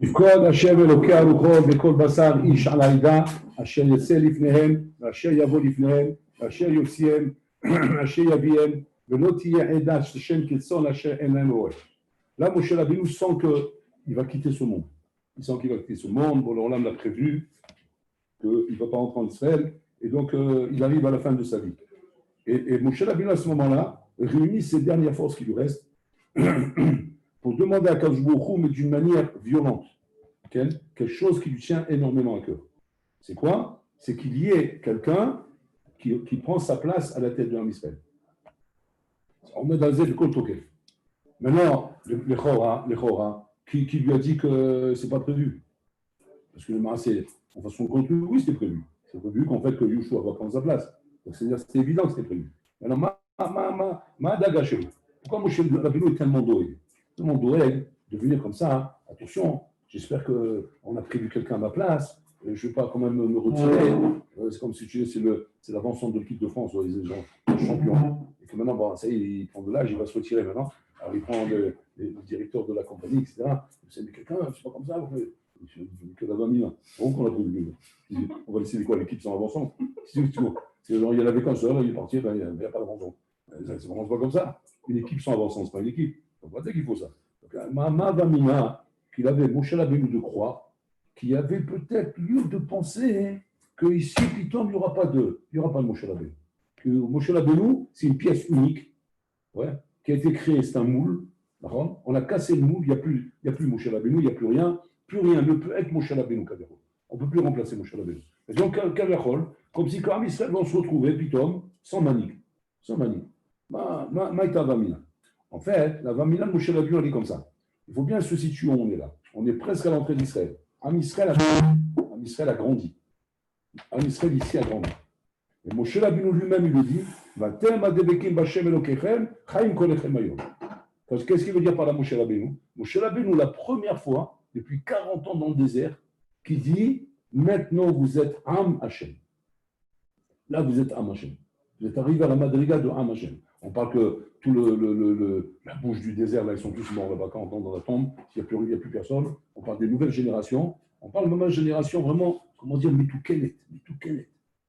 יפקוד השם אלוקי הרוחות בכל בשר איש על העדה אשר יצא לפניהם ואשר יבוא לפניהם ואשר יוציאם ואשר יביאם ולא תהיה עדה שם כצאן אשר אין להם רועה. Là, Moshe Rabbeinu sent qu'il va quitter ce monde. Il sent qu'il va quitter ce monde. Bon, l'Olam l'a prévu qu'il ne va pas rentrer en Israël. Et donc, il arrive à la fin de sa vie. Et Moshe Rabbeinu, à ce moment-là, réunit ses dernières forces qui lui restent pour demander à Kadosh Baruch Hu, mais d'une manière violente, quelque chose qui lui tient énormément à cœur. C'est quoi? C'est qu'il y ait quelqu'un qui prend sa place à la tête de l'Am Israël. On met dans le Kol Tokef. Maintenant, les Chora, qui lui a dit que ce n'est pas prévu. Parce que le Maaseh, en façon de compte, oui, c'était prévu. C'est prévu qu'en fait, que Yoshua va prendre sa place. Donc, c'est-à-dire c'était évident que c'était prévu. Alors, ma dagaché. Pourquoi Moshe Rabbeinu est tellement doué? Tellement doué de venir comme ça. Hein. Attention, j'espère qu'on a prévu quelqu'un à ma place. Je ne vais pas quand même me retirer. C'est comme si tu dis, c'est l'avancement de l'équipe de France, les gens champions. Et que maintenant, bon, ça y est, il prend de l'âge, il va se retirer maintenant. Alors, il prend le directeur de la compagnie, etc. C'est quelqu'un, c'est pas comme ça. Que la 20 000. Donc, on a prévu. On va laisser quoi, l'équipe sans avancement. C'est genre, il y a la vacances, là, il est parti, ben, il n'y a pas d'avancement. C'est vraiment pas comme ça. Une équipe sans avancement, ce n'est pas une équipe. Donc, on va dire qu'il faut ça. Donc, ma Vamina, qu'il avait, Moshe Rabbeinu de croire, qu'il y avait peut-être lieu de penser qu'ici, Piton, il n'y aura pas de Moshe Rabbeinu. Que Moshe Rabbeinu, c'est une pièce unique, ouais, qui a été créée, c'est un moule. On a cassé le moule, il n'y a plus Moshe Rabbeinu, il n'y a plus rien ne peut être Moshe Rabbeinu Kavachol. On ne peut plus remplacer Moshe Rabbeinu. Et donc, Kavachol, comme si quand Israël vont se retrouver, Piton, sans manique. Sans manique. Maïta Vamina. En fait, la Vamina de Moshe Rabbeinu, elle est comme ça. Il faut bien se situer où on est là. On est presque à l'entrée d'Israël. Am Israël a grandi. Am Israël ici a grandi. Et Moshe Rabbeinu lui-même, il le dit, qu'est-ce qu'il veut dire par là, Moshe Rabbeinu? Moshe Rabbeinu, la première fois, depuis 40 ans dans le désert, qui dit, maintenant vous êtes Am Hashem. Là, vous êtes Am Hashem. Vous êtes arrivé à la madriga de Am Hashem. On parle que tout la bouche du désert, là, ils sont tous morts là-bas, 40 ans dans la tombe, il n'y a plus personne. On parle des nouvelles générations. On parle même de génération vraiment, comment dire, Mitoukelet,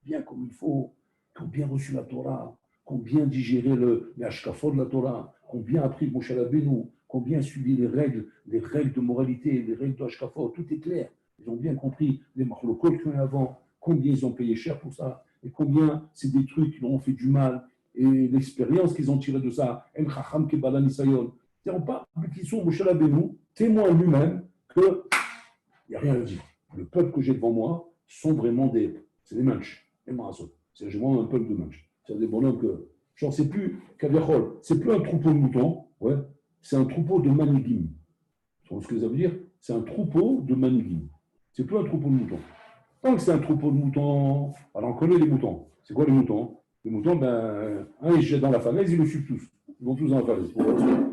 bien comme il faut, qui ont bien reçu la Torah, qui ont bien digéré les hashkafot de la Torah, qui ont bien appris Moshe Rabbeinu, qui ont bien suivi les règles de moralité, les règles de hashkafot, tout est clair. Ils ont bien compris les machlokot qu'il y a avant, combien ils ont payé cher pour ça, et combien c'est des trucs qui leur ont fait du mal, et l'expérience qu'ils ont tirée de ça, En Chacham Kebala Nisayon. On parle qu'ils sont Moshe Rabbeinu, témoin lui-même que il n'y a rien à dire. Le peuple que j'ai devant moi sont vraiment c'est des manches, des marassos. C'est vraiment un peuple de manches. C'est des bonhommes que, genre, c'est plus Kaviachol, c'est plus un troupeau de moutons, ouais, c'est un troupeau de manigim. Tu vois ce que ça veut dire? C'est un troupeau de manigim. C'est plus un troupeau de moutons. Tant que c'est un troupeau de moutons, alors on connaît les moutons. C'est quoi les moutons? Les moutons, ben, un, ils jettent dans la falaise, ils le suivent tous. Ils vont tous dans la falaise.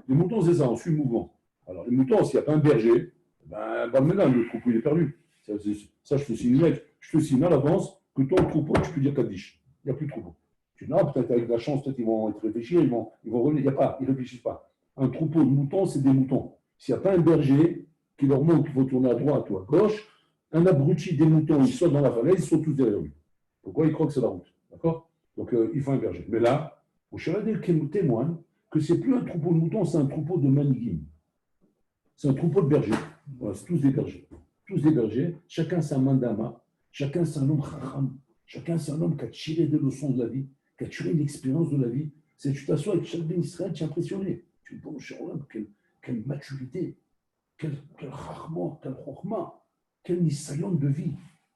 Les moutons, c'est ça, on suit le mouvement. Alors, les moutons, s'il n'y a pas un berger, ben, maintenant, le troupeau, il est perdu. Ça, je te signe net. Je te signe à l'avance que ton troupeau, tu peux dire Kaddish. Il n'y a plus de troupeau. Tu dis, non, peut-être avec la chance, peut-être ils vont être réfléchir, ils vont revenir. Il n'y a pas, ils ne réfléchissent pas. Un troupeau de moutons, c'est des moutons. S'il n'y a pas un berger qui leur montre qu'il faut tourner à droite ou à gauche, un abruti des moutons, ils sautent dans la falaise, ils sont tous derrière lui. Pourquoi ils croient que c'est la route? D'accord? Donc, il faut un berger. Mais là, au Sharadel témoigne que ce n'est plus un troupeau de moutons, c'est un troupeau de manigim. C'est un troupeau de bergers. Voilà, c'est tous des bergers. Tous des bergers. Chacun sa mandama. Chacun c'est un homme chacham. Chacun c'est un homme qui a tiré des leçons de la vie, qui a tiré une expérience de la vie. C'est tu t'assois avec chaque Ben Israël, tu es impressionné. Tu dis, bon, cher homme, quelle maturité, quel chachma, quel chokma, quel nisayon de vie.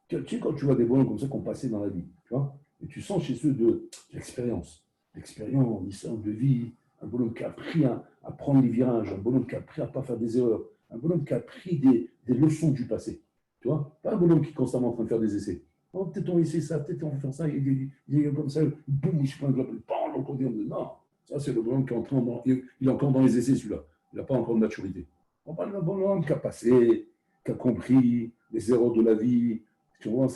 Tu sais, quand tu vois des bonhommes comme ça qu'on passait dans la vie, tu vois, et tu sens chez ceux de l'expérience, nisayon de vie, un bonhomme qui a appris à prendre les virages, un bonhomme qui a appris à ne pas faire des erreurs, un bonhomme qui a appris des leçons du passé. Tu vois, pas un bonhomme qui est constamment en train de faire des essais. Oh, peut-être on va essayer ça, peut-être on va faire ça, il est comme ça, boum, il se prend un globe, non, ça c'est le bonhomme qui est en train, il est encore dans les essais celui-là, il n'a pas encore de maturité. On parle d'un bonhomme qui a passé, qui a compris les erreurs de la vie, tu vois,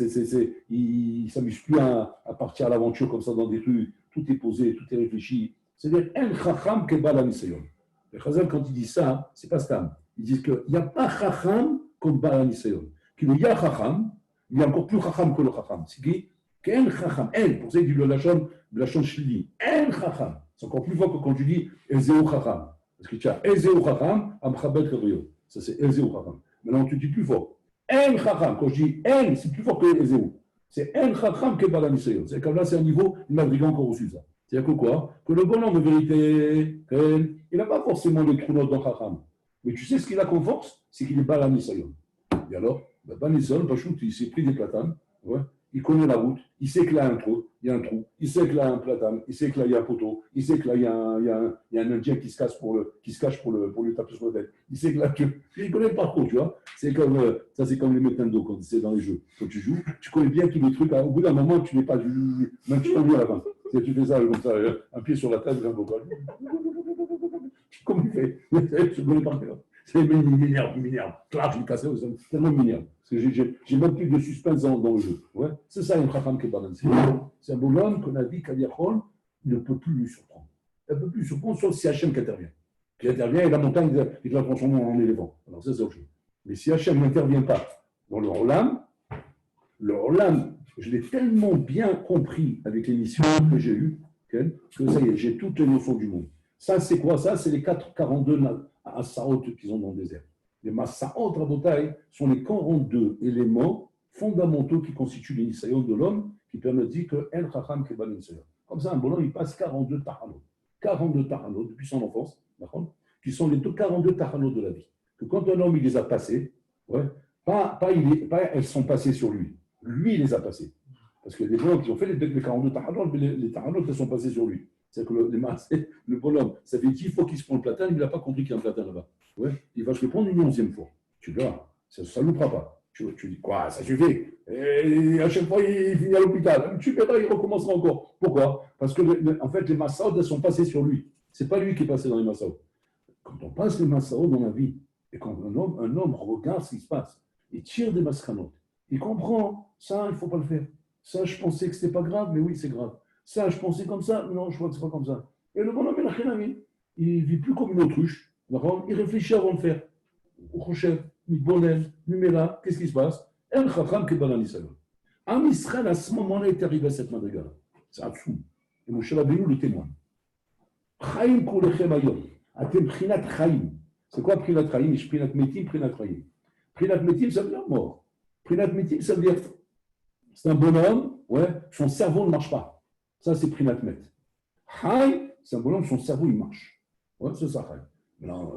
il ne s'amuse plus à partir à l'aventure comme ça dans des rues, tout est posé, tout est réfléchi. C'est-à-dire, un chacham kebal anisayon. Les chazal, quand ils disent ça, c'est pas stam. Ils disent qu'il n'y a pas chacham comme bal anisayon. Qu'il y a chacham, il y a encore plus chacham que le chacham. C'est qui? Qu'un chacham. Pour ça, il dit le lachon shlili. Un chacham. C'est encore plus fort que quand tu dis ezeu chacham. Parce que tu as ezeu chacham, amchabel kadrio. Ça, c'est ezeu chacham. Maintenant, tu dis plus fort. Un chacham. Quand je dis un, c'est plus fort que ezeu. C'est un chacham que balanisayon. C'est comme là, c'est un niveau, il m'a encore reçu ça. C'est-à-dire que quoi? Que le bonhomme de vérité, il n'a pas forcément les trous dans chacham. Mais tu sais ce qu'il a comme force? C'est qu'il est balanisayon. Et alors, Banisol, il s'est pris des platanes, ouais. Il connaît la route, il sait que là il y a un trou, il sait que là il y a un platane, il sait que là il y a un poteau, il sait que là il y a un Indien qui se cache pour lui taper sur la tête. Il sait que là, il connaît le parcours, tu vois. C'est comme, ça c'est comme les Nintendo quand c'est dans les jeux. Quand tu joues, tu connais bien tous les trucs, au bout d'un moment, tu n'es pas même tu t'ennuies à la fin. Tu fais ça comme ça, un pied sur la table, un vocal. Comment il fait? Tu connais par cœur. C'est m'énerve. Clac, je l'ai cassé, c'est tellement m'énerve. Parce que j'ai même plus de suspense dans le jeu. Ouais. C'est ça, un chacham qui est balancé. C'est un bonhomme qu'on a dit qu'Aliachol ne peut plus lui surprendre. Elle ne peut plus lui surprendre, sauf si Hachem qui intervient. Qui intervient et la montagne, il la transforme en éléphant. Alors ça, c'est autre chose. Mais si Hachem n'intervient pas dans le Rolam, je l'ai tellement bien compris avec l'émission que j'ai eue, que ça y est, j'ai toutes les notions du monde. Ça, c'est quoi? Ça, c'est les 42 Assaot qu'ils ont dans le désert. Les Massaot Rabotai sont les 42 éléments fondamentaux qui constituent l'initiation de l'homme, qui permettent de dire que El Chacham Kebal Nisayon. Comme ça, un bonhomme, il passe 42 tahanot. 42 tahanot depuis son enfance, qui sont les 42 tahanot de la vie. Que quand un homme, il les a passés, ouais, pas elles sont passées sur lui. Lui, il les a passées. Parce que des bonhommes qui ont fait les 42 tahanot, mais les tahanot, elles sont passées sur lui. C'est-à-dire que le bonhomme, ça fait 10 fois qu'il se prend le platane, il n'a pas compris qu'il y a un platane là-bas. Ouais, il va se le prendre une 11e fois. Tu verras, ça ne loupera pas. Tu dis, quoi, ça suffit. Et à chaque fois, il finit à l'hôpital. Tu verras, il recommencera encore. Pourquoi? Parce que, en fait, les massaodes, elles sont passées sur lui. Ce n'est pas lui qui est passé dans les massaodes. Quand on passe les massaodes dans la vie, et quand un homme regarde ce qui se passe, il tire des mascanotes, il comprend, ça, il ne faut pas le faire. Ça, je pensais que ce n'était pas grave, mais oui, c'est grave. Ça, je pensais comme ça, non, je vois que ce n'est pas comme ça. Et le bonhomme, il ne vit plus comme une autruche. Il réfléchit avant de faire. Qu'est-ce qui se passe? El Chacham Kebal Nisayon. Am Israël, à ce moment-là, est arrivé à cette madriga-là. C'est absolu. Et Moshe Rabbeinu le témoigne. Chaim Kulechem Ayom. Atem Prinat Chaim. C'est quoi Prinat Chaim? Prinat Metim, Prinat Chaim. Prinat Metim, ça veut dire mort. Prinat Metim, ça veut dire c'est un bonhomme, ouais, son cerveau ne marche pas. Ça, c'est Prinat Met. Chaim, c'est un bonhomme, son cerveau, il marche. Ouais, c'est ça, Chaim. Maintenant,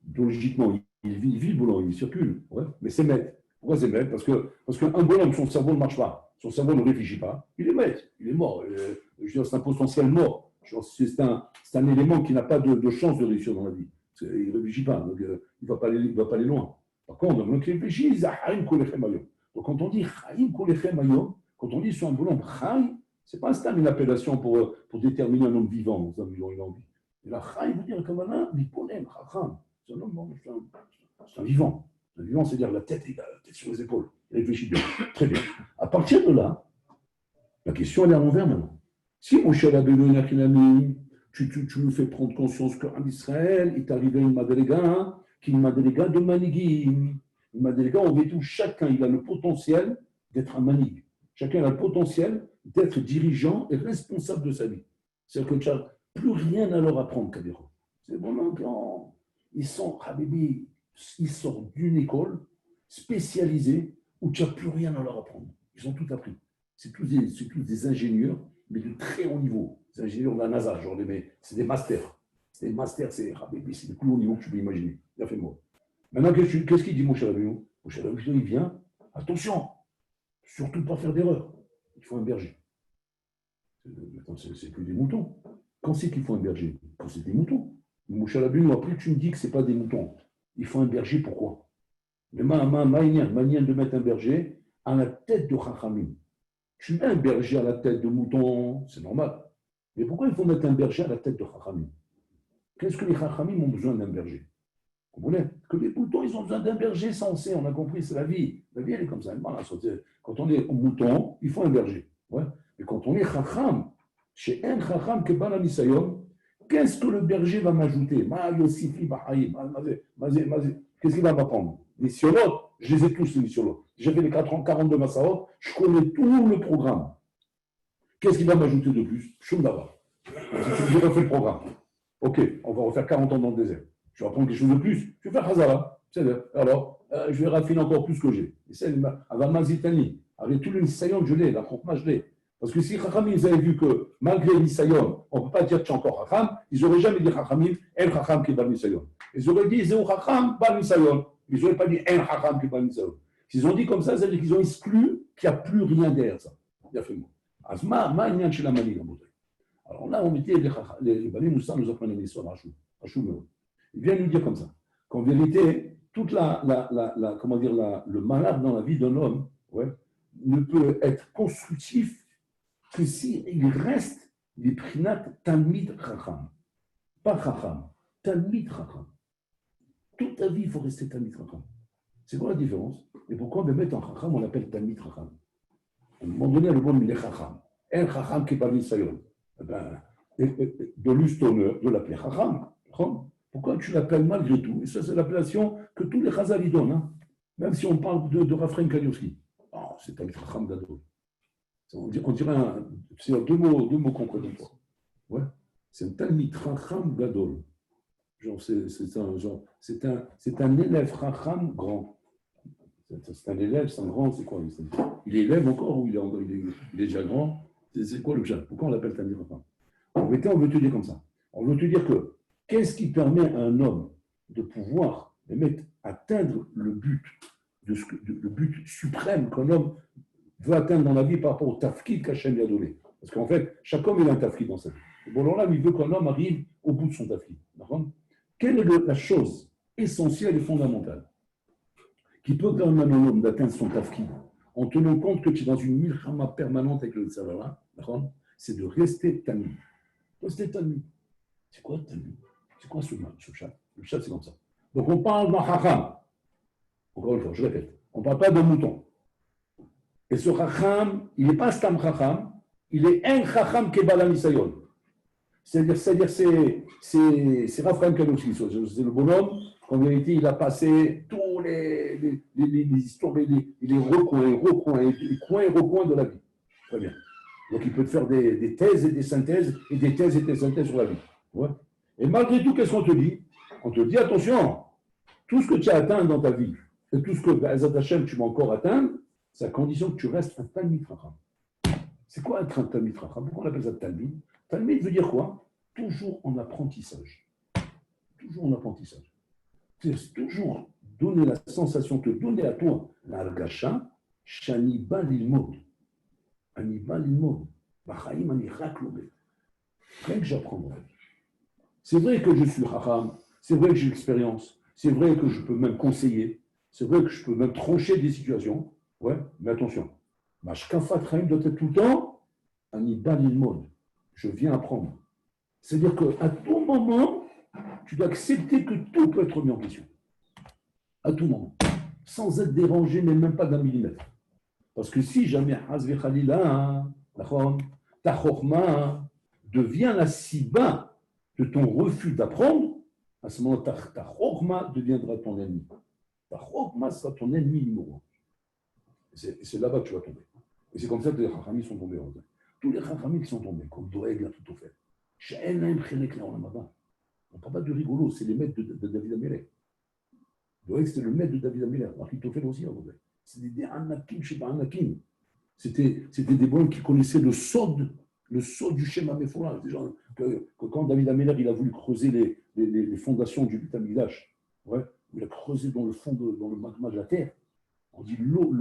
biologiquement, il vit le bonhomme, il circule. Ouais, mais c'est Met. Pourquoi c'est Met? Parce qu'un bonhomme, son cerveau ne marche pas. Son cerveau ne réfléchit pas. Il est Met. Il est mort. Je veux dire, c'est un potentiel mort. C'est un élément qui n'a pas de chance de réussir dans la vie. Il ne réfléchit pas. Donc, il ne va pas aller loin. Par contre, donc, il réfléchit, il a Chaim Kolechem Ayom. Donc, quand on dit Chaim Kolechem Ayom, quand on dit sur un bonhomme Chaim, Ce n'est pas un stade, une appellation pour déterminer un homme vivant, un homme vivant, il a envie. Et la Chaim veut dire comme un Biponem, Chacham. C'est un homme, c'est un vivant. Un vivant, c'est-à-dire la tête sur les épaules. Il réfléchit bien. Très bien. À partir de là, la question elle est à l'envers maintenant. Si Moshe Rabbeinu Nachinami, tu nous fais prendre conscience qu'en Israël, il est arrivé une madriga, qui est une madriga de manigim. Une madriga, on veut tout, chacun, il a le potentiel d'être un manig. Chacun a le potentiel d'être dirigeant et responsable de sa vie. C'est-à-dire que tu n'as plus rien à leur apprendre, Kabiro. C'est vraiment quand ils sont, Habibi, ils sortent d'une école spécialisée où tu n'as plus rien à leur apprendre. Ils ont tout appris. C'est tous des ingénieurs, mais de très haut niveau. Les ingénieurs de la NASA, genre c'est des masters. C'est des masters, c'est le plus haut niveau que tu peux imaginer. Il a fait moi. Maintenant, qu'est-ce qu'il dit, Moshe Rabbeinu? Moshe Rabbeinu, il vient, attention, surtout pas faire d'erreur. Il faut un berger. C'est plus des moutons. Quand c'est qu'il faut un berger? Quand c'est des moutons. Moshe Rabbeinu, plus tu me dis que ce n'est pas des moutons. Il faut un berger, pourquoi? Mais manière de mettre un berger à la tête de Chachamim. Tu mets un berger à la tête de mouton, c'est normal. Mais pourquoi il faut mettre un berger à la tête de Chachamim? Qu'est-ce que les Chachamim ont besoin d'un berger? Vous comprenez? Que les moutons, ils ont besoin d'un berger, ça on sait, on a compris, c'est la vie. La vie, elle est comme ça. Quand on est mouton, il faut un berger. Ouais. Mais quand on est Chacham, chez un Chacham que Bala Nisayom, qu'est-ce que le berger va m'ajouter? Qu'est-ce qu'il va m'apprendre? Les siolotes, je les ai tous, les siolotes. J'ai fait les 42 Massaot, je connais tout le programme. Qu'est-ce qu'il va m'ajouter de plus? Shumdava. Je vais refaire le programme. Ok, on va refaire 40 ans dans le désert. Je vais apprendre quelque chose de plus. Je vais faire Hazara. Alors, je vais raffiner encore plus que j'ai. Et c'est Avamazitani. Avec tous les Nisayon, je l'ai, l'affrontement, je l'ai. Parce que si Chachamim, ils avaient vu que malgré Nisayon, on ne peut pas dire que tu es encore Chacham, ils n'auraient jamais dit Chachamim, El Chacham qui est Bal Nisayon. Ils auraient dit Zéou Chacham, Bal Nisayon. Ils n'auraient pas dit El Chacham qui est Bal Nisayon. S'ils ont dit comme ça, c'est-à-dire qu'ils ont exclu qu'il n'y a plus rien derrière ça. Il a fait moi. Asma, Ma'inyan chez la Mali, la bouteille. Alors là, on mettait les Bali Moussa nous apprennent une histoire d'Achou. Il vient nous dire comme ça, qu'en vérité, toute le malheur dans la vie d'un homme ne peut être constructif que s'il reste des prinat Talmid Chacham. Pas Chacham, Talmid Chacham. Toute ta vie, il faut rester Talmid Chacham. C'est quoi la différence? Et pourquoi on mettre en Chacham, on l'appelle Talmid Chacham? À un moment donné, le bon, il est Chacham. Un Chacham qui est pas Nisayon. De l'ustoneur de l'appeler Chacham. Pourquoi tu l'appelles malgré tout? Et ça, c'est l'appellation que tous les Chazal y donnent. Hein? Même si on parle de Raphaël Kaniowski. Oh, c'est un Chacham Gadol. On dirait c'est deux mots qu'on connaît pas. Ouais. C'est un Talmid Chacham Gadol. C'est un élève Chacham grand. C'est un élève, c'est un grand, c'est quoi? Il est élève encore ou il est déjà grand? C'est quoi le chat? Pourquoi on l'appelle Talmid Chacham? En vérité, on veut te dire comme ça. On veut te dire que qu'est-ce qui permet à un homme de pouvoir atteindre le but suprême qu'un homme veut atteindre dans la vie par rapport au tafkid qu'Hachem lui a donné? Parce qu'en fait, chaque homme il a un tafkid dans sa vie. Et bon, là, il veut qu'un homme arrive au bout de son tafkid. Quelle est la chose essentielle et fondamentale qui peut permettre à un homme d'atteindre son tafkid en tenant compte que tu es dans une milchama permanente avec le Tzavara? C'est de rester talmid. Rester talmid. C'est quoi talmid? C'est quoi ce chat? Le chat, c'est comme ça. Donc, on parle d'un chacham. Encore une fois, je répète. On ne parle pas d'un mouton. Et ce chacham, il n'est pas stam chacham, il est un chacham kebala nisayon. C'est-à-dire, c'est Raphaël Kaniowski, c'est le bonhomme, qu'en vérité, il a passé tous les histoires, les recoins et recoins de la vie. Très bien. Donc, il peut faire des thèses et des synthèses, et des thèses et des synthèses sur la vie. Ouais. Et malgré tout, qu'est-ce qu'on te dit? On te dit, attention, tout ce que tu as atteint dans ta vie, et tout ce que, Azat Hashem, tu vas encore atteindre, c'est à condition que tu restes un Talmid Chacham. C'est quoi être un Talmid Chacham? Pourquoi on appelle ça Talmid? Talmid veut dire quoi? Toujours en apprentissage. Toujours en apprentissage. C'est toujours donner la sensation, te donner à toi, l'Argacha, Shani Ba Lilmod. Ani Ba Lilmod. Bachaim Ani Rak Lobet. Rien que j'apprends dans la vie. C'est vrai que je suis Chacham, c'est vrai que j'ai l'expérience, c'est vrai que je peux même conseiller, c'est vrai que je peux même trancher des situations. Ouais, mais attention. Ma Shkafat Chaim doit être tout le temps Anibal Ilmod, je viens apprendre. C'est-à-dire qu'à tout moment, tu dois accepter que tout peut être remis en question. À tout moment. Sans être dérangé, mais même pas d'un millimètre. Parce que si jamais Hazvi Khalila, ta chokma devient la siba de ton refus d'apprendre, à ce moment-là, ta chokma deviendra ton ennemi. Ta chokma sera ton ennemi numéro un. C'est là-bas que tu vas tomber. Et c'est comme ça que les Chachamim sont tombés. Tous les Chachamim qui sont tombés, comme Doeg a tout fait. On ne parle pas de rigolo, c'est les maîtres de David Amelech. Doeg, c'était le maître de David Amelech. Achitophel aussi, c'était des Anakim, je ne sais pas, Anakim. C'était des bons qui connaissaient le sod du Shema Mephora. Quand David Amelech il a voulu creuser les fondations du Beit Hamikdash, ouais, il a creusé dans le magma de la terre. On dit l'eau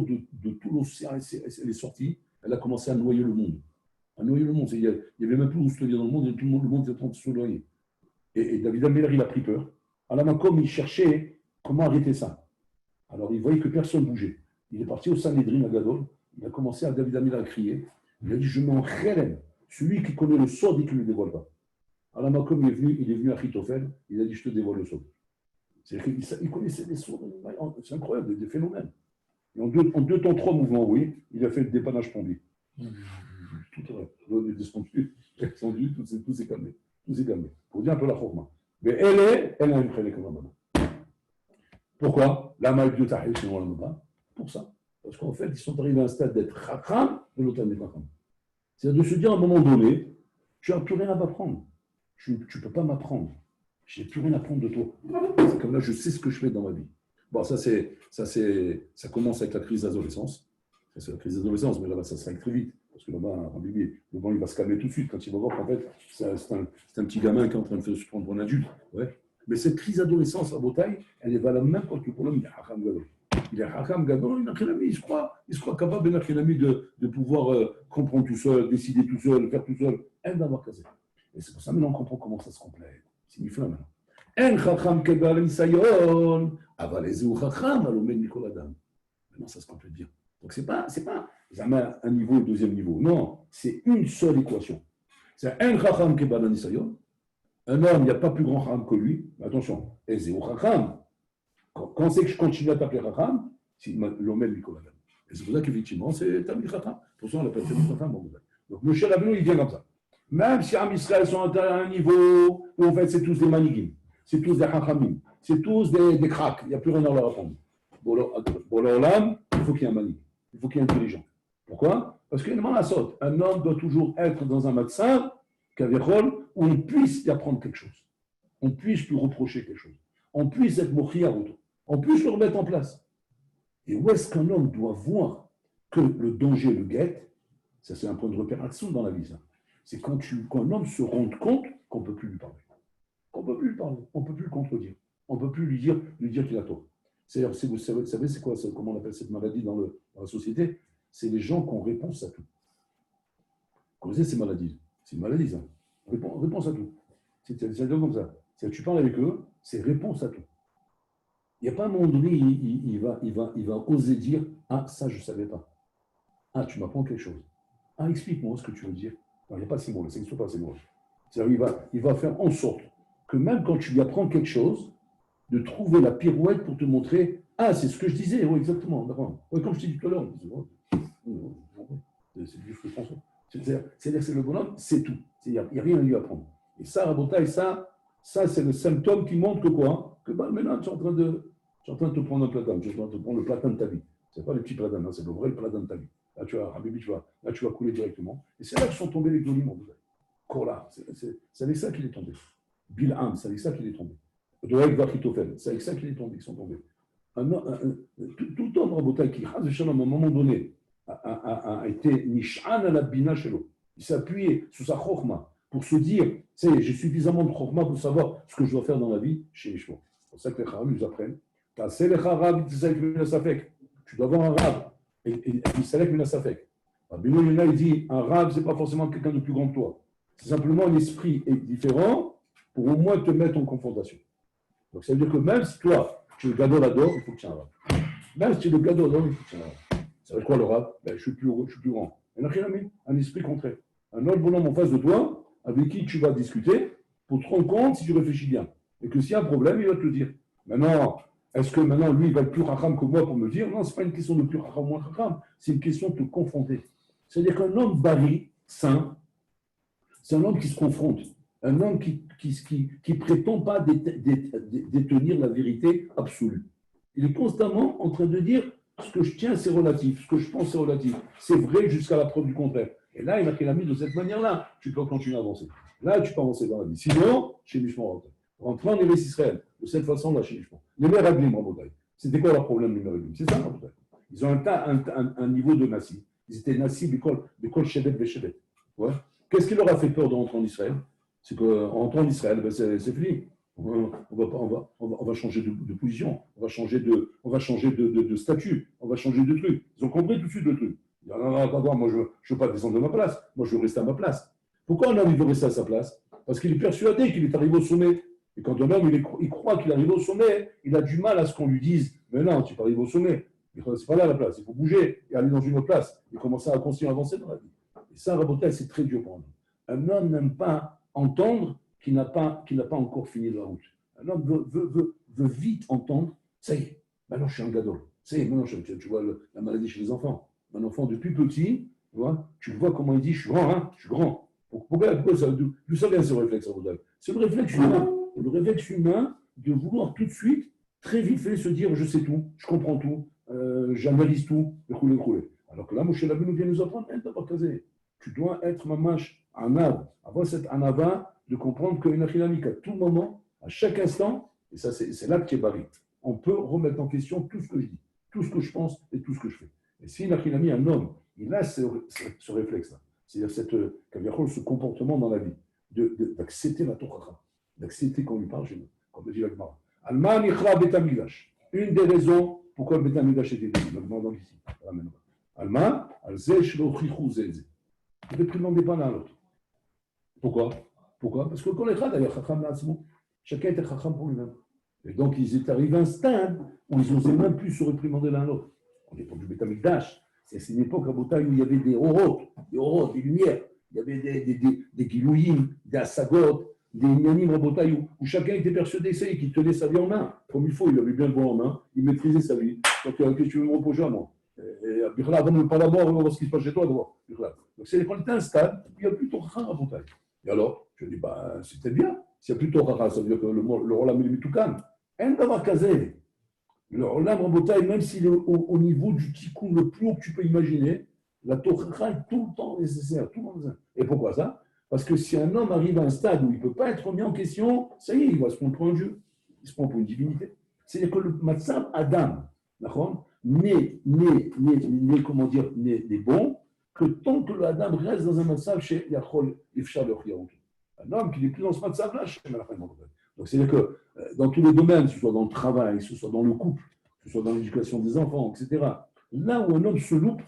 de tout l'océan, elle est sortie, elle a commencé à noyer le monde. À noyer le monde. Il n'y avait même plus où se lever dans le monde, et tout le monde était en train de se noyer. Et David Amelech, il a pris peur. À la Makom, il cherchait comment arrêter ça. Alors, il voyait que personne ne bougeait. Il est parti au Sanhedrin à Gadol, il a commencé à David Amelech à crier. Il a dit, je mets en chérem, celui qui connaît le sod et qui ne le dévoile pas. À la Makom, il est venu à Achitophel, il a dit, je te dévoile le sod. Il connaissait des sods, c'est incroyable, des phénomènes. Et en deux temps, 3 mouvements, oui, il a fait le dépannage plombier. Tout est vrai. Il est descendu, tout s'est calmé. Tout s'est calmé. Pour dire un peu la forme. Mais elle a une prélève comme maman. Pourquoi? La maille de Tahir, sinon la maman. Pour ça. Parce qu'en fait, ils sont arrivés à un stade d'être chakram de l'autre année chakram. C'est-à-dire de se dire à un moment donné, tu n'as plus rien à m'apprendre. Tu ne peux pas m'apprendre. Je n'ai plus rien à apprendre de toi. C'est comme là, je sais ce que je fais dans ma vie. Bon, ça commence avec la crise d'adolescence. C'est la crise d'adolescence, mais là-bas, ça s'arrête très vite. Parce que là-bas, le banc, il va se calmer tout de suite quand il va voir qu'en fait, c'est un petit gamin qui est en train de se prendre pour un adulte. Ouais. Mais cette crise d'adolescence à Botaï, elle est valable même quand le problème, il est Hakam Gadol. Il est Hakam Gadol, il se croit capable de pouvoir comprendre tout seul, décider tout seul, faire tout seul. Elle va avoir cassé. Et c'est pour ça maintenant on comprend comment ça se complète. C'est une flamme. En Chacham Kedal Nisayon, Avalezou Chacham, Alomen Mikol Adam. Maintenant ça se complète bien. Donc, ce n'est pas jamais un niveau et deuxième niveau. Non, c'est une seule équation. C'est un chacham qui est banani sayon. Un homme, il n'y a pas plus grand chacham que lui. Mais attention, et c'est au chacham. Quand c'est que je continue à t'appeler chacham, c'est l'omel mikoladam. Et c'est pour ça qu'effectivement, c'est Tamil chacham. Pour ça, on l'appelle Tamil chacham. Donc, Moshe Rabbeinu, il vient comme ça. Même si Am Israël sont à un niveau où en fait, c'est tous des manigim, c'est tous des chachamim, c'est tous des cracks, il n'y a plus rien à leur apprendre. Pour l'olam, il faut qu'il y ait un manig. Il faut qu'il y ait intelligent. Pourquoi? Parce qu'un homme doit toujours être dans un médecin, où on puisse y apprendre quelque chose. On puisse lui reprocher quelque chose. On puisse être mochia autour. On puisse le remettre en place. Et où est-ce qu'un homme doit voir que le danger le guette? Ça, c'est un point de repère action dans la vie, ça. C'est quand un homme se rend compte qu'on ne peut plus lui parler. On ne peut plus lui parler. On ne peut plus le contredire. On ne peut plus lui dire qu'il a tort. C'est-à-dire, vous savez, c'est quoi, comment on appelle cette maladie dans la société? C'est les gens qui ont réponse à tout. Vous connaissez ces maladies? C'est une maladie, ça. Réponse à tout. C'est comme ça. Tu parles avec eux, c'est réponse à tout. Il n'y a pas un moment donné, il va oser dire « Ah, ça, je ne savais pas. Ah, tu m'apprends quelque chose. Ah, explique-moi ce que tu veux dire. » Non, il n'y a pas ces mots-là, ça n'existe pas ces mots-là. C'est-à-dire, il va faire en sorte que même quand tu lui apprends quelque chose, de trouver la pirouette pour te montrer « Ah, c'est ce que je disais, oui, exactement, d'accord. Oui, comme je t'ai dit tout à l'heure. » C'est juste que je pense. C'est-à-dire que c'est le bonhomme, c'est tout. Il n'y a rien à lui apprendre. Et ça, Rabotaï, ça c'est le symptôme qui montre que quoi? Que maintenant, tu es en train de te prendre un platane, tu es en train de te prendre le platane de ta vie. Ce n'est pas le petit platane, c'est le vrai platane de ta vie. Là, tu vas couler directement. Et c'est là que sont tombés les glonim en Bouddha. Korla, c'est avec ça qu'il est tombé. Bil'am, c'est avec ça qu'il est tombé. Doeg Vachitophel, c'est avec ça qu'il est tombé, qu'ils sont tombés. Tout homme, Rabotaï, qui, à un moment donné, a été nish'an à la bina shelo. Il s'est appuyé sur sa chokma pour se dire, j'ai suffisamment de chokma pour savoir ce que je dois faire dans la vie chez Ishmo. C'est pour ça que les Chachamim nous apprennent. Tu dois avoir un rab. Et il s'alèque minasafek. Rabbeinu Yonah, il dit, un rab, ce n'est pas forcément quelqu'un de plus grand que toi. C'est simplement un esprit différent pour au moins te mettre en confrontation. Donc ça veut dire que même si toi, tu es le gadol ador, il faut que tu aies un rab. Même si tu es le gadol ador, il faut que tu aies un rab. Ça veut dire quoi le rab? Je suis plus grand. Un esprit contraire. Un autre bonhomme en face de toi, avec qui tu vas discuter, pour te rendre compte si tu réfléchis bien. Et que s'il y a un problème, il va te le dire. Maintenant, est-ce que maintenant, lui, il va être plus racham que moi pour me le dire? Non, ce n'est pas une question de plus racham ou moins racham, c'est une question de te confronter. C'est-à-dire qu'un homme bari, sain, c'est un homme qui se confronte, un homme qui prétend pas détenir la vérité absolue. Il est constamment en train de dire ce que je tiens, c'est relatif, ce que je pense, c'est relatif. C'est vrai jusqu'à la preuve du contraire. Et là, il a mis de cette manière-là, tu peux continuer à avancer. Là, tu peux avancer dans la vie. Sinon, chez Mishmor, rentrer en Eretz Israël, de cette façon-là, chez Mishmor. Les Meraglim, Rabotai. C'était quoi leur problème, les Meraglim? C'est ça, Rabotai. Ils ont un niveau de Nassi. Ils étaient Nassi, Bikol, Shebet, Veshebet. Ouais. Qu'est-ce qui leur a fait peur de rentrer en Israël? C'est qu'en rentrant en Israël, ben c'est fini. On va changer de position, on va changer de statut, on va changer de truc. Ils ont compris tout de suite le truc. Ils disent, non, attends, moi je ne veux pas descendre de ma place, moi je veux rester à ma place. Pourquoi un homme il veut rester à sa place? Parce qu'il est persuadé qu'il est arrivé au sommet. Et quand un homme il croit qu'il arrive au sommet, il a du mal à ce qu'on lui dise, mais non, tu n'es pas arrivé au sommet. C'est pas là la place, il faut bouger et aller dans une autre place et commencer à continuer à avancer dans la vie. Et ça, Rabotai, c'est très dur pour un homme. Un homme n'aime pas entendre qu'il n'a pas encore fini la route. Un homme veut vite entendre, ça y est, maintenant je suis un gadol. Ça y est, maintenant tu vois la maladie chez les enfants. Un enfant depuis petit, tu vois comment il dit, je suis grand, hein, je suis grand. Pourquoi ça, d'où ça vient ce réflexe? C'est le réflexe humain. Le réflexe humain de vouloir tout de suite, très vite fait, se dire, je sais tout, je comprends tout, j'analyse tout, rouler. Alors que là, Moshe Rabbeinu vient nous apprendre, tu dois être mamash, un ave, avoir cette anava de comprendre qu'une achinamik à tout moment, à chaque instant, et ça c'est là qui est barré, on peut remettre en question tout ce que je dis, tout ce que je pense et tout ce que je fais. Et si une achinami, un homme, il a ce réflexe-là, c'est-à-dire ce comportement dans la vie, d'accepter la Torah, d'accepter qu'on lui parle chez nous, comme le dit l'Agmara. Alma nichra betamigdash. Une des raisons pourquoi le betamigdash était détruit, l'Agmara donc ici. Alma, al-zeh shelo chichou zeh. Ils ne demandez pas l'un à l'autre. Pourquoi? Parce que quand les chacham d'ailleurs, chacun était chacham pour lui-même. Et donc, ils étaient arrivés à un stade où ils n'osaient même plus se réprimander l'un à l'autre. On est pour du Beth Amikdash. C'est une époque à Botaï où il y avait des orotes, des lumières. Il y avait des gilouïm, des asagot, des nyanim à Botaï où chacun était persuadé qu'il tenait sa vie en main. Comme il faut, il avait bien le bon en main, il maîtrisait sa vie. Donc, qu'est-ce que tu veux me reprocher à moi? Et avant de me parler d'abord, on va voir ce qui se passe chez toi d'abord. Donc, c'est quand tu as un stade, il y a plutôt rare à Botaï. Et alors, je dis, c'était bien. S'il y a plutôt rare, ça veut dire que le Rolam est tout calme. Un d'avoir casé. Le Rolam en Botaï, même s'il est au niveau du tikkun le plus haut que tu peux imaginer, la Torah est tout le temps nécessaire. Tout le temps nécessaire. Et pourquoi ça? Parce que si un homme arrive à un stade où il ne peut pas être remis en question, ça y est, il va se prendre pour un dieu. Il se prend pour une divinité. C'est-à-dire que le Matzab Adam, d'accord, n'est bon que tant que l'Adam reste dans un matzav chez Yachol Ifshar Yochyaout. Un homme qui n'est plus dans ce matzav-là, donc c'est-à-dire que dans tous les domaines, que ce soit dans le travail, que ce soit dans le couple, que ce soit dans l'éducation des enfants, etc., là où un homme se loupe,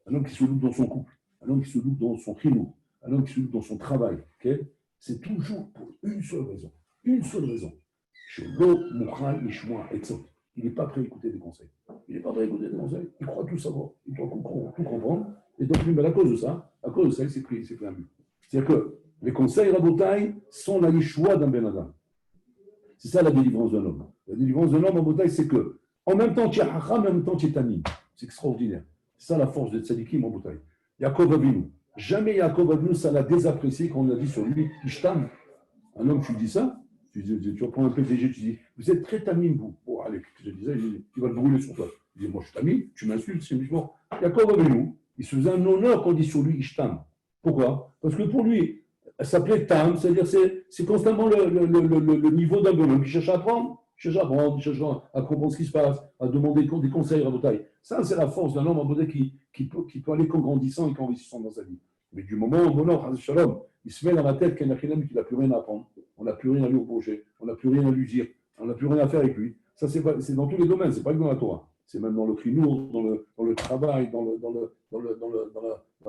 un homme qui se loupe dans son couple, un homme qui se loupe dans son chino, un homme qui se loupe dans son travail, okay, c'est toujours pour une seule raison. Il n'est pas prêt à écouter des conseils. Il croit tout savoir, il doit tout comprendre. Et donc, à cause de ça, il s'est pris un but. C'est-à-dire que les conseils Rabotai sont la Yeshua d'un Ben Adam. C'est ça la délivrance d'un homme. La délivrance d'un homme en Rabotai, c'est que en même temps tu es Hacham, en même temps tu es Tamim. C'est extraordinaire. C'est ça la force de Tzadikim en Rabotai. Yaakov Avinu. Jamais Yaakov Avinu, ça l'a désapprécié quand on a dit sur lui, Ishtam. Un homme, tu lui dis ça, tu reprends un PDG, tu dis, vous êtes très Tamim, vous. Bon, allez, je disais, il va te brûler sur toi. Il dit, moi je suis Tamim, tu m'insultes, c'est musulman. Yaakov Avinu, il se faisait un honneur qu'on dit sur lui Ishtam. Pourquoi? Parce que pour lui, ça s'appelait Tam, c'est-à-dire c'est constamment le niveau d'un bonhomme qui cherche à apprendre, qui cherche à comprendre ce qui se passe, à demander des conseils à Botaï. Ça, c'est la force d'un homme en Botaï qui peut aller qu'en grandissant et qu'en enrichissant dans sa vie. Mais du moment où bonheur, Shalom, il se met dans la tête qu'il y a un qu'il n'a plus rien à apprendre, on n'a plus rien à lui reprocher, on n'a plus rien à lui dire, on n'a plus rien à faire avec lui. Ça, c'est dans tous les domaines, c'est pas que dans la Torah. C'est même dans le crinour, dans le travail, dans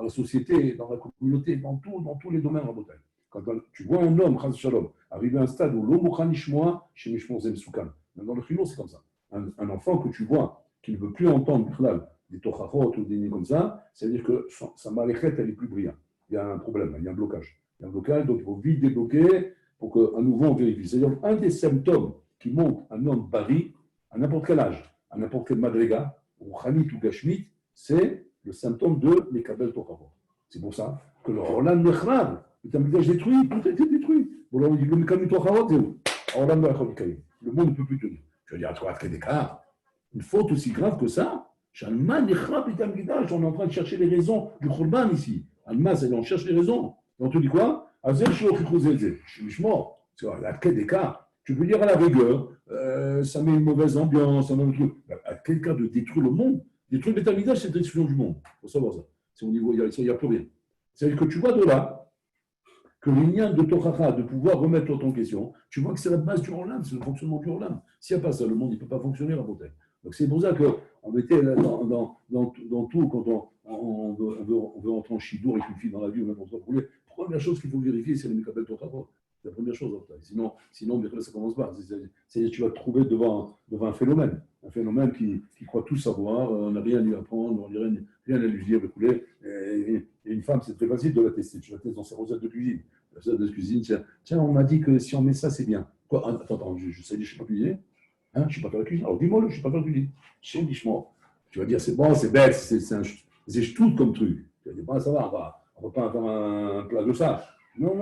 la société, dans la communauté, dans tous les domaines en Botaï. Quand tu vois un homme, Chaz Shalom, arriver à un stade où l'homme Khanishmoa, chez Mishmon Zem Soukan, même dans le crinour, c'est comme ça. Un enfant que tu vois, qui ne veut plus entendre Bichlal, des tochachot ou des nids comme ça veut dire que sa maléchette, elle est plus brillante. Il y a un problème, il y a un blocage. Il y a un blocage, donc il faut vite débloquer pour qu'à nouveau on vérifie. C'est-à-dire un des symptômes qui montre un homme bari, à n'importe quel âge, à n'importe quel madriga, ou Khamit ou Gashmit, c'est le symptôme de Mekabel Tochachot. C'est pour ça que le Roland Nechrab, le Tamidaj détruit, tout a été détruit. Bon, là, on dit le Mekabel Tochachot, c'est où? Le monde ne peut plus tenir. Je veux dire, à trois d'écart. Une faute aussi grave que ça, Shalman Nechrab et Tamidaj, on est en train de chercher les raisons du Khurban ici. Almas, on cherche les raisons. Et on te dit quoi? Je suis mort. C'est à quel écart? Tu veux dire à la rigueur, ça met une mauvaise ambiance, ça met un truc. À quel cas de détruire le monde? Détruire le Betamigdash, c'est la destruction du monde. Il faut savoir ça. C'est au niveau, il n'y a plus rien. C'est-à-dire que tu vois de là que le lien de Tochacha, de pouvoir remettre l'autre en question, tu vois que c'est la base du Rolam, c'est le fonctionnement du Rolam. S'il n'y a pas ça, le monde ne peut pas fonctionner à Bothaï. Donc c'est pour ça qu'on mettait dans tout, quand on veut entrer en chidour avec une fille dans la vie ou n'importe quoi, la première chose qu'il faut vérifier, c'est le Mekabel Tochacha. C'est la première chose. Sinon ça commence pas. C'est-à-dire tu vas te trouver devant un phénomène qui croit tout savoir, on n'a rien à lui apprendre, on n'a rien à lui dire. Et une femme, c'est très facile de la tester. Tu la testes dans ses recettes de cuisine. La recette de cuisine, tiens, on m'a dit que si on met ça, c'est bien. Quoi? Attends, je sais, je ne sais pas cuisiner. Je ne sais pas faire la cuisine. Alors dis-moi, je ne sais pas faire la cuisine. Tu vas dire, c'est bon, c'est bête, c'est tout comme truc. Tu vas dire, bon, ça va, on ne va pas faire un plat de ça. Non,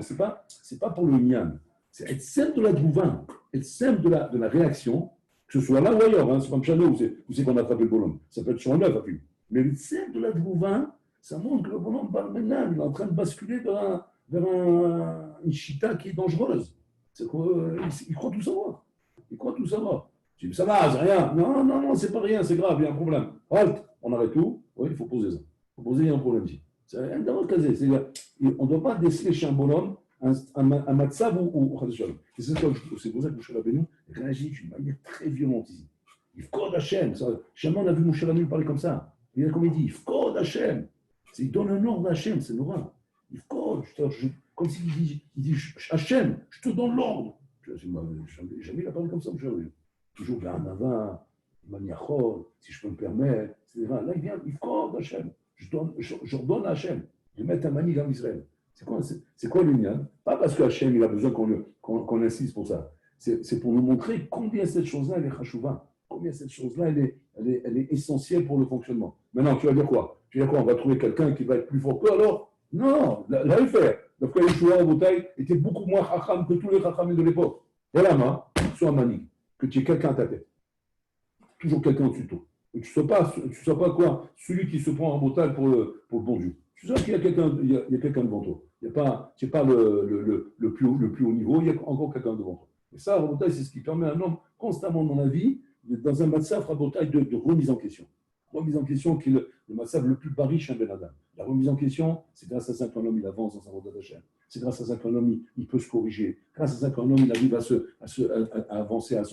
c'est pas pour le miam. C'est être simple de la drouvin, être simple de la réaction, que ce soit là ou ailleurs. C'est comme chez nous, où c'est qu'on a attrapé le bonhomme. Ça peut être sur un œuf, après. Mais être simple de la drouvin, ça montre que le bonhomme parle maintenant, il est en train de basculer vers une chita qui est dangereuse. C'est il croit tout savoir. Tu dis, ça va, c'est rien. Non, c'est pas rien, c'est grave, il y a un problème. Halt, on arrête tout. Oui, il faut poser ça. Il faut poser, il y a un problème ici. C'est rien d'avoir casé. On ne doit pas déceler chez un bonhomme un matzav ou c'est pour ça que Moshe Rabbeinu réagit d'une manière très violente ici. Il code Hachem. Jamais on a vu Moshe Rabbeinu parler comme ça. Comme il dit, il code Hachem. Il donne un ordre à Hachem, c'est Nora. Il code, comme s'il dit Hachem, je te donne l'ordre. Jamais il a parlé comme ça, Moshe Rabbeinu. Toujours Be'anava, Maniachol, si je peux me permettre, etc. Là, il vient, il code Hachem. J'ordonne à Hachem de mettre un manille en Israël. C'est quoi l'union? Pas parce que Hachem il a besoin qu'on insiste pour ça. C'est pour nous montrer combien cette chose-là elle est chachouva, combien cette chose-là elle est essentielle pour le fonctionnement. Maintenant, tu vas dire quoi? On va trouver quelqu'un qui va être plus fort que alors? Non, là il fait. Le frère Yeshua en bataille était beaucoup moins chacham que tous les chachamim de l'époque. Voilà, soit un manille, que tu aies quelqu'un à ta tête. Toujours quelqu'un au-dessus de toi. Et tu ne sais pas quoi, celui qui se prend en bataille pour le bon Dieu. Tu sais qu'il y a quelqu'un devant toi. Tu n'es pas le plus haut niveau, il y a encore quelqu'un devant toi. Et ça, Rabotai, c'est ce qui permet à un homme constamment dans la vie, dans un matzaf, Rabotai, de remise en question. Remise en question qui est le matzaf le plus bari chez un Ben Adam. La remise en question, c'est grâce à ça qu'un homme il avance dans sa route d'Hachem. C'est grâce à ça qu'un homme il peut se corriger. Grâce à ça qu'un homme il arrive à avancer, à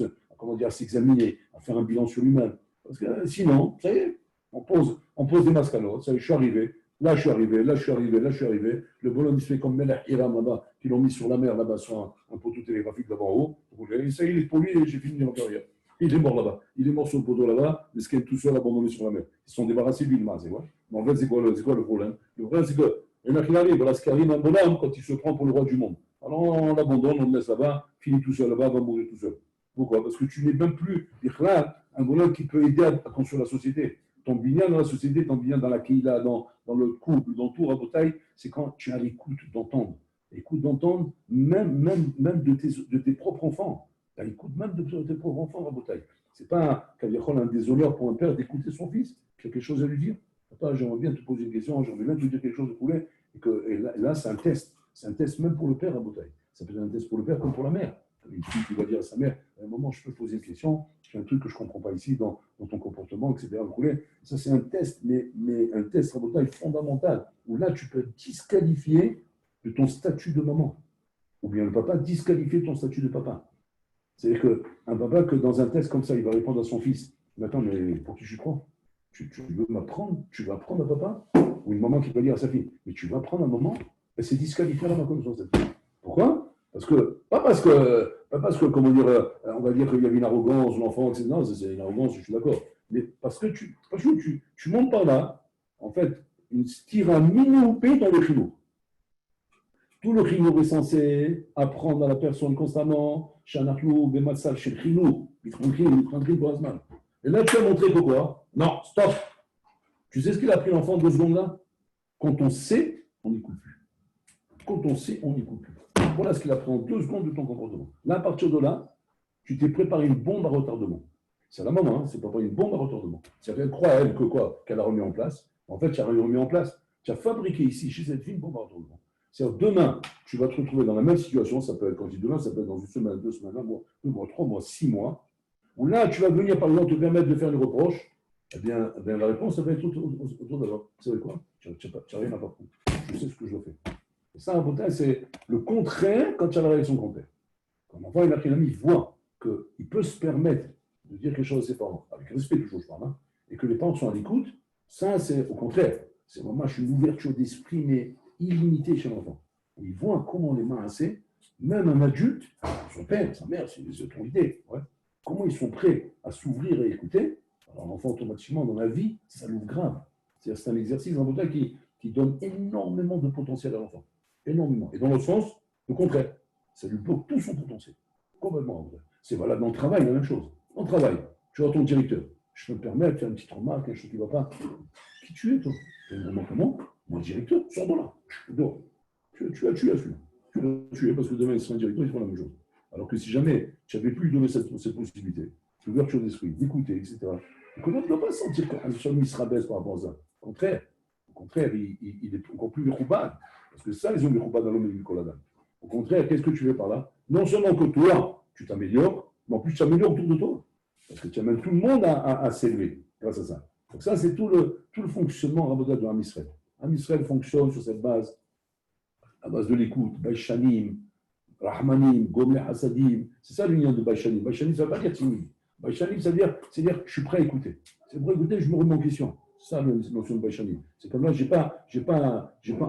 s'examiner, à faire un bilan sur lui-même. Parce que sinon, ça y est, on pose des mascalotes. Ça y est, je suis arrivé. Là, je suis arrivé. Le bonhomme, il se fait comme Melech Hiram là-bas, qui l'ont mis sur la mer, là-bas, sur un poteau télégraphique là-bas en haut. Et ça y est, pour lui, j'ai fini en carrière. Il est mort là-bas. Il est mort sur le poteau là-bas, mais ce qui est tout seul abandonné sur la mer. Ils se sont débarrassés du mas, c'est quoi? Mais en fait, c'est quoi le problème? Le problème, c'est que, il arrive, voilà, ce qui arrive à un bonhomme quand il se prend pour le roi du monde. Alors, on l'abandonne, on le laisse là-bas, finit tout seul là-bas, va mourir tout seul. Pourquoi? Parce que tu n'es même plus, un bonhomme qui peut aider à construire la société. Ton bien dans la société, ton bien dans la Keïla, dans le couple, dans tout Rabotai, c'est quand tu as l'écoute d'entendre. L'écoute d'entendre même de tes propres enfants. Tu as l'écoute même de tes propres enfants, Rabotai. C'est pas un déshonneur pour un père d'écouter son fils. Quelque chose à lui dire. Papa, j'aimerais bien te poser une question, j'aimerais bien te dire quelque chose de poulet. Et là, c'est un test. C'est un test même pour le père, Rabotai. Ça peut être un test pour le père comme pour la mère. Une fille qui va dire à sa mère, à un moment, je peux poser une question, j'ai un truc que je ne comprends pas ici dans ton comportement, etc. Ça, c'est un test, mais un test Rabotai fondamental, où là, tu peux être disqualifié de ton statut de maman. Ou bien le papa disqualifié de ton statut de papa. C'est-à-dire qu'un papa, que dans un test comme ça, il va répondre à son fils, mais attends, mais pour qui je crois? Tu veux m'apprendre? Tu vas apprendre à papa? Ou une maman qui va dire à sa fille, mais tu vas apprendre à maman? Ben, c'est disqualifié à la connaissance de cette fille. Pourquoi? Pas parce que, comment dire, on va dire qu'il y avait une arrogance, l'enfant, etc. Non, c'est une arrogance, je suis d'accord. Mais parce que tu montes par là, en fait, une stira minoupée dans le chinois. Tout le chinois est censé apprendre à la personne constamment, Shanachlu, Bemassal, chez le chinois, tranquille, Boazman. Et là, tu as montré que quoi? Non, stop. Tu sais ce qu'il a pris l'enfant 2 secondes là? Quand on sait, on n'écoute plus. Quand on sait, on n'écoute plus. Voilà ce qu'il a pris en 2 secondes de ton comportement. Là, à partir de là, tu t'es préparé une bombe à retardement. C'est la maman, hein, c'est pas une bombe à retardement. C'est-à-dire qu'elle croit à elle que quoi? Qu'elle a remis en place. En fait, tu n'as rien remis en place. Tu as fabriqué ici, chez cette fille, une bombe à retardement. C'est-à-dire demain, tu vas te retrouver dans la même situation. Ça peut être, quand je dis demain, ça peut être dans une semaine, 2 semaines, un mois, 2 mois, 3 mois, 6 mois, où là, tu vas venir, par exemple, te permettre de faire une reproche. Eh bien la réponse, ça va être autour d'abord. Vous savez quoi? Tu n'as rien à voir. Je sais ce que je fais. Et ça, un c'est le contraire quand tu as la réaction contraire. Quand l'enfant est appris l'ami, il voit qu'il peut se permettre de dire quelque chose à ses parents, avec respect toujours, je parle, hein, et que les parents sont à l'écoute, ça, c'est au contraire. C'est vraiment une ouverture d'esprit, mais illimitée chez l'enfant. Il voit comment les mains assez, même un adulte, son père, sa mère, c'est des autorités, ouais, comment ils sont prêts à s'ouvrir et écouter. Alors l'enfant, automatiquement, dans la vie, ça l'ouvre grave. C'est un exercice en tout qui donne énormément de potentiel à l'enfant. Énormément. Et dans le sens, le contraire. Ça lui bloque tout son potentiel. Complètement. C'est valable dans le travail, la même chose. En travail, tu vois ton directeur. Je peux me permettre de faire une petite remarque, quelque chose qui ne va pas. Qui tu es, toi? Tu es vraiment comment? Mon directeur, sors de là. Dehors. Tu as tué à celui-là. Tu l'as tué parce que demain, il sera un directeur, il fera la même chose. Alors que si jamais tu n'avais plus donné cette possibilité, l'ouverture d'esprit, d'écouter, etc., on ne doit pas sentir qu'un il se rabaisse par rapport à ça. Au contraire, il est encore plus méchoubad. Parce que ça, ils ont méchoubad dans l'homme et le Koladam. Au contraire, qu'est-ce que tu veux par là? Non seulement que toi, tu t'améliores, mais en plus, tu t'améliores autour de toi. Parce que tu amènes tout le monde à s'élever grâce à ça. Donc ça, c'est tout le fonctionnement rabodat de Israël. Israël fonctionne sur cette base, à base de l'écoute, Baïchanim, Rahmanim, Gomé Hasadim. C'est ça l'union de Baïchanim. Baïchanim, ça ne veut pas dire timide. Baïchanim, c'est-à-dire que je suis prêt à écouter. C'est pour écouter, je me remets en question. C'est ça la notion de Baïchanim. C'est comme là, je n'ai pas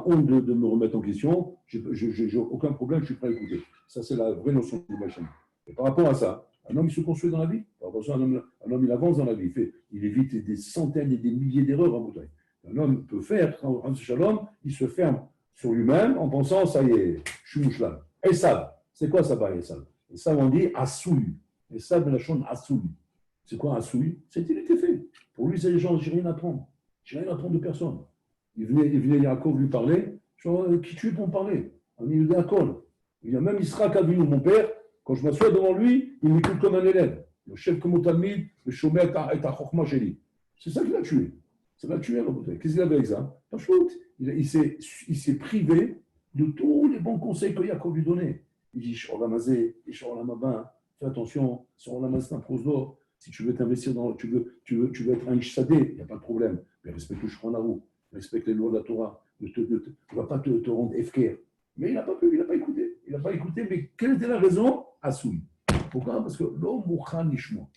honte de me remettre en question. Je n'ai aucun problème, je suis prêt à écouter. Ça, c'est la vraie notion de Baïchanim. Et par rapport à ça, un homme, il se construit dans la vie. Par rapport à ça, un homme, il avance dans la vie. Il évite des centaines et des milliers d'erreurs en bouteille. Un homme peut faire, quand Shalom, il se ferme sur lui-même en pensant, ça y est, je suis mouchlam. Et ça, c'est quoi ça, et ça? Et ça, on dit Assouli. Et ça, de la chose Assouli. C'est quoi Assouli? C'est il était fait. Pour lui, c'est les gens, j'ai rien à apprendre. J'ai rien à apprendre de personne. Il venait Yaakov lui parler. Je dis, qui tu es pour me parler? On est d'accord. Il y a même Israël Avinu, mon père, quand je m'assois devant lui, il m'écoute comme un élève. Le chef comme Talmid, le chômeur est à Chokhma Sheli. C'est ça qui l'a tué. Ça l'a tué, qu'est-ce qu'il avait avec ça? Il s'est privé de tous les bons conseils que Yaakov lui donnait. Il dit, Shoramazé, Shoramabin, fais attention, Shoramazé, c'est un prosdor. Si tu veux t'investir dans, tu veux être un Ishsadé, il n'y a pas de problème. Mais respecte le Shkronarou, respecte les lois de la Torah. Ne va pas te rendre efker. Mais il n'a pas pu, il n'a pas écouté. Il n'a pas écouté, mais quelle était la raison? Assoui. Pourquoi? Parce que l'homme mouchan nishmo.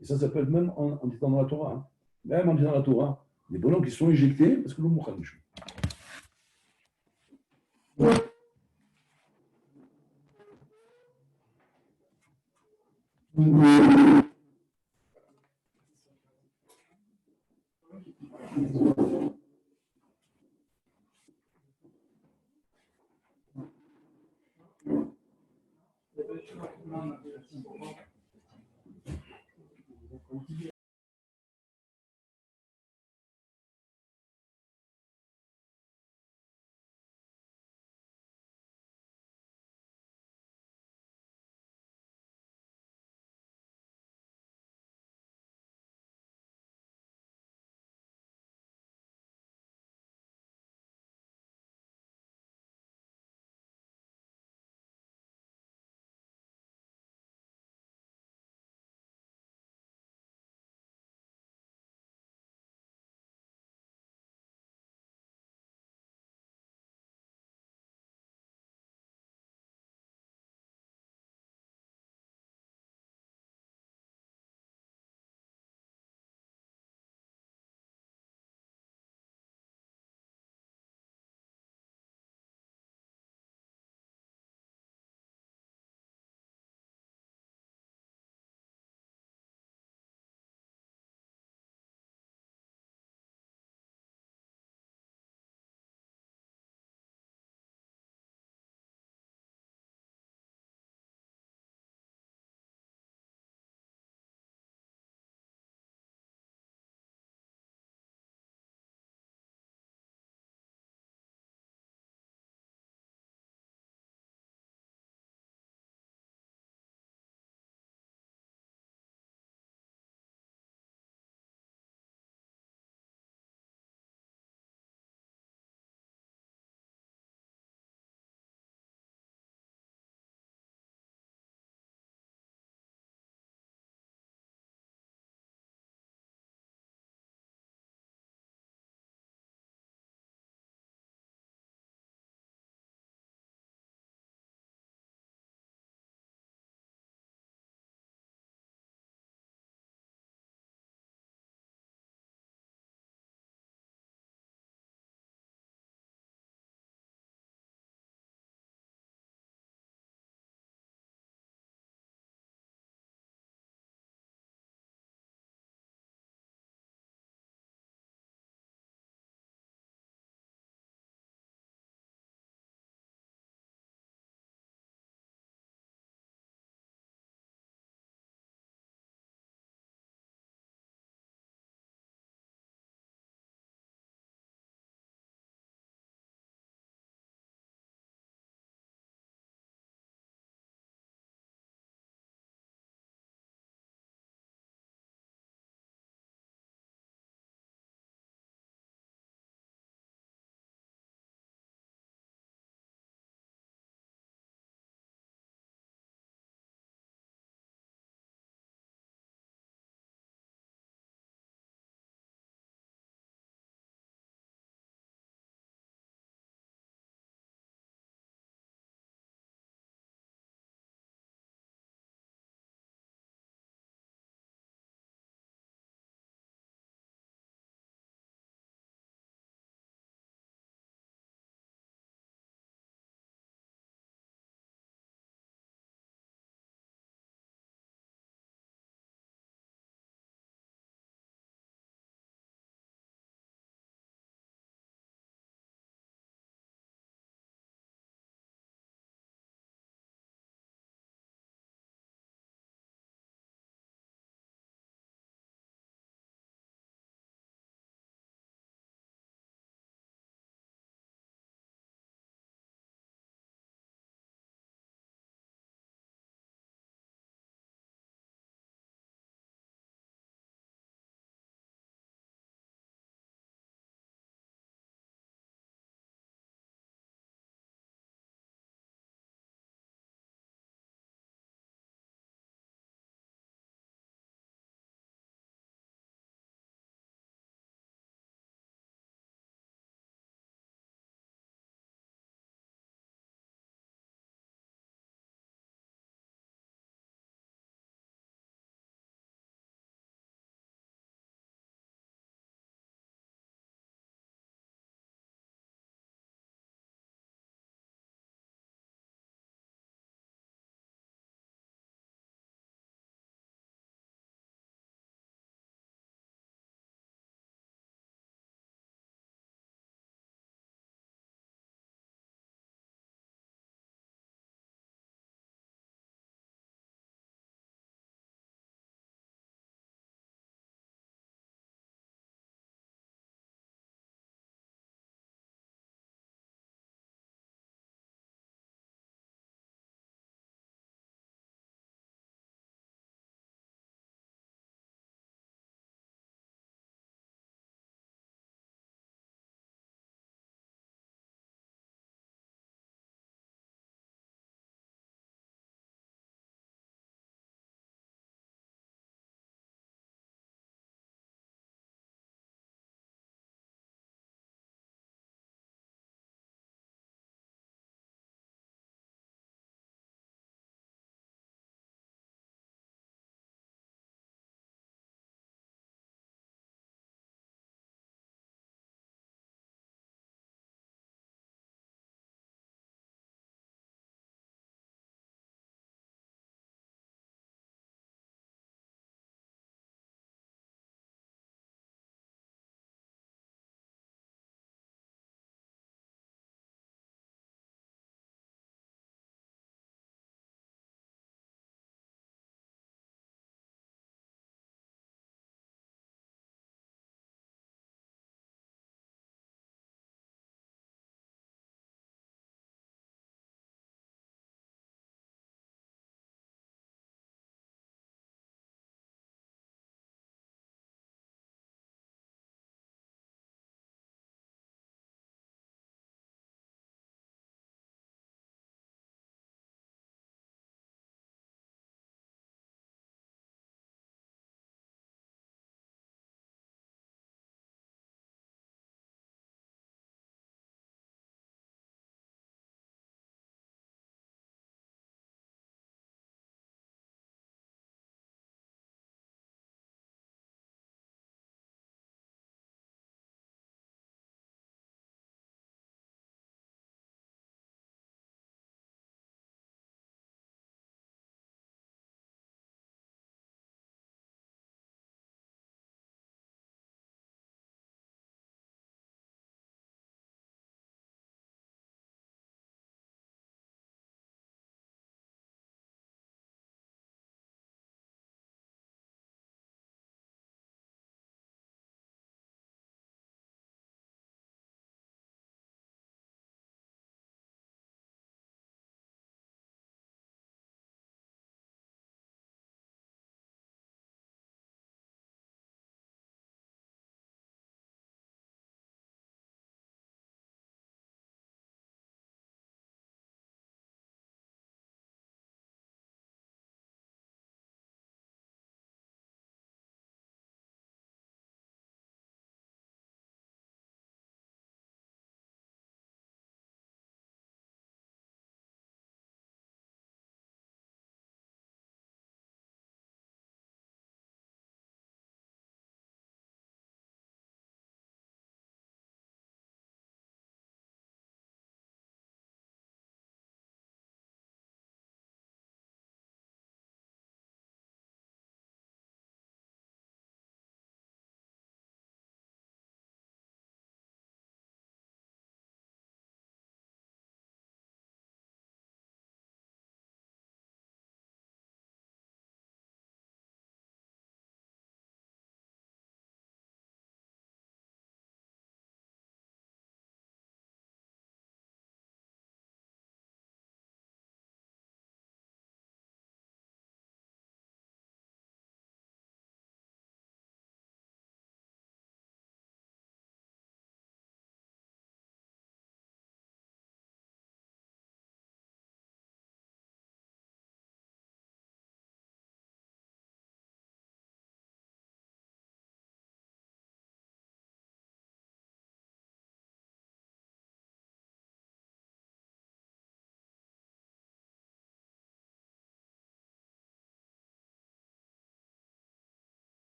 Et ça s'appelle même en disant dans la Torah. Hein. Même en disant dans la Torah, les bonhommes qui sont éjectés parce que l'homme mouchan nishmo.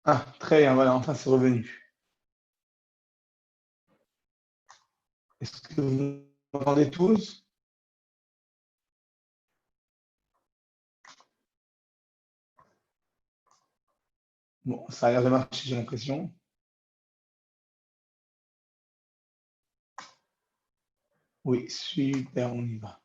Ah, très bien, voilà, enfin c'est revenu. Est-ce que vous m'entendez tous? Bon, ça a l'air de marcher, j'ai l'impression. Oui, super, on y va.